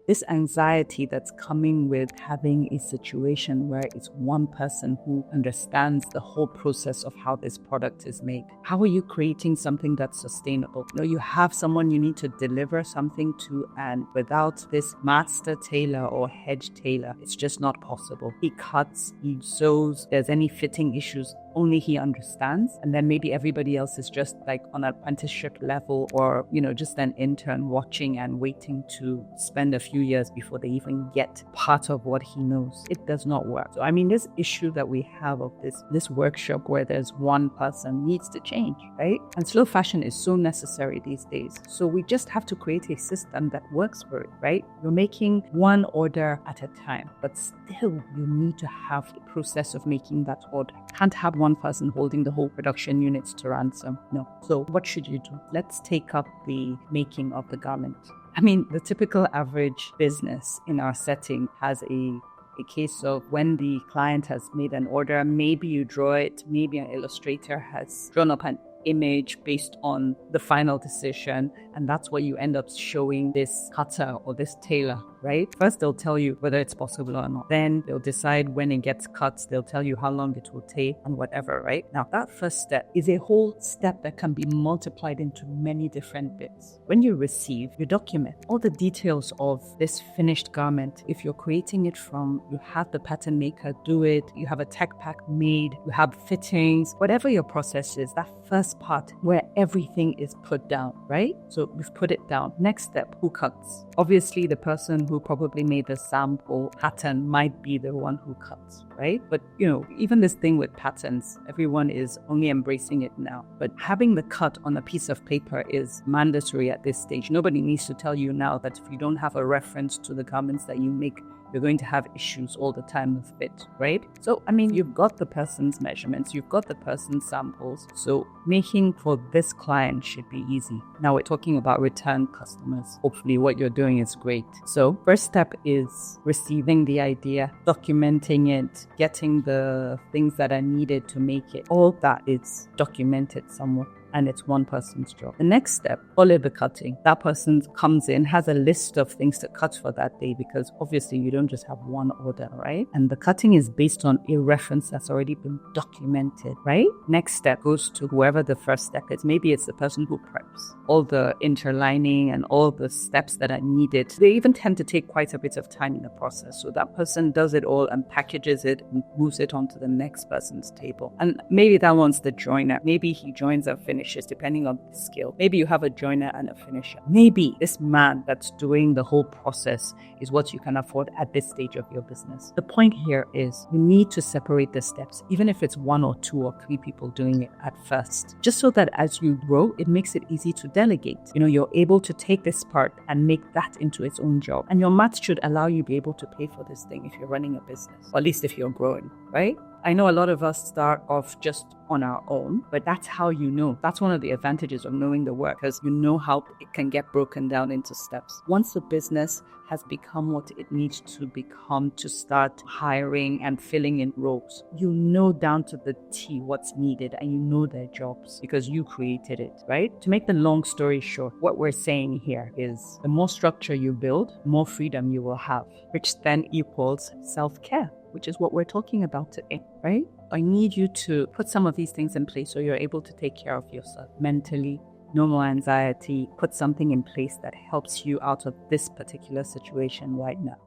this anxiety that's coming with having a situation where it's one person who understands the whole process of how this product is made. How are you creating something that's sustainable? You have someone you need to deliver something to, and without this master tailor or head tailor, it's just not possible. He cuts, he sews, there's any fitting issues, only he understands. And then maybe everybody else is just like on an apprenticeship level, or, just an intern watching and waiting to spend a few years before they even get part of what he knows. It does not work. So, this issue that we have of this workshop where there's one person needs to change, right? And slow fashion is so necessary these days. So we just have to create a system that works for it, right? You're making one order at a time, but still you need to have the process of making that order. Can't have one person holding the whole production units to ransom. No. So what should you do? Let's take up the making of the garment. The typical average business in our setting has a case of when the client has made an order, maybe you draw it, maybe an illustrator has drawn up an image based on the final decision, and that's what you end up showing this cutter or this tailor, right? First, they'll tell you whether it's possible or not. Then they'll decide when it gets cut. They'll tell you how long it will take and whatever, right? Now, that first step is a whole step that can be multiplied into many different bits. When you receive, you document all the details of this finished garment. If you're creating it you have the pattern maker do it, you have a tech pack made, you have fittings, whatever your process is, that first part where everything is put down, right? So we've put it down. Next step, who cuts? Obviously, the person who probably made the sample pattern might be the one who cuts, right? But, even this thing with patterns, everyone is only embracing it now. But having the cut on a piece of paper is mandatory at this stage. Nobody needs to tell you now that if you don't have a reference to the garments that you make, you're going to have issues all the time with fit, right? So, you've got the person's measurements, you've got the person's samples. So making for this client should be easy. Now we're talking about return customers. Hopefully what you're doing is great. So first step is receiving the idea, documenting it, getting the things that are needed to make it. All that is documented somewhere. And it's one person's job. The next step, follow the cutting. That person comes in, has a list of things to cut for that day, because obviously you don't just have one order, right? And the cutting is based on a reference that's already been documented, right? Next step goes to whoever the first step is. Maybe it's the person who preps all the interlining and all the steps that are needed. They even tend to take quite a bit of time in the process. So that person does it all and packages it and moves it onto the next person's table. And maybe that one's the joiner. Maybe he joins and finishes, depending on the skill. Maybe you have a joiner and a finisher. Maybe this man that's doing the whole process is what you can afford at this stage of your business. The point here is you need to separate the steps, even if it's one or two or three people doing it at first, just so that as you grow, it makes it easy to delegate. You're able to take this part and make that into its own job. And your maths should allow you be able to pay for this thing if you're running a business, or at least if you're growing, right? I know a lot of us start off just on our own, but that's how you know. That's one of the advantages of knowing the work, because you know how it can get broken down into steps. Once a business has become what it needs to become to start hiring and filling in roles, you know down to the T what's needed, and you know their jobs because you created it, right? To make the long story short, what we're saying here is the more structure you build, the more freedom you will have, which then equals self-care, which is what we're talking about today, right? I need you to put some of these things in place so you're able to take care of yourself mentally, no more anxiety, put something in place that helps you out of this particular situation right now.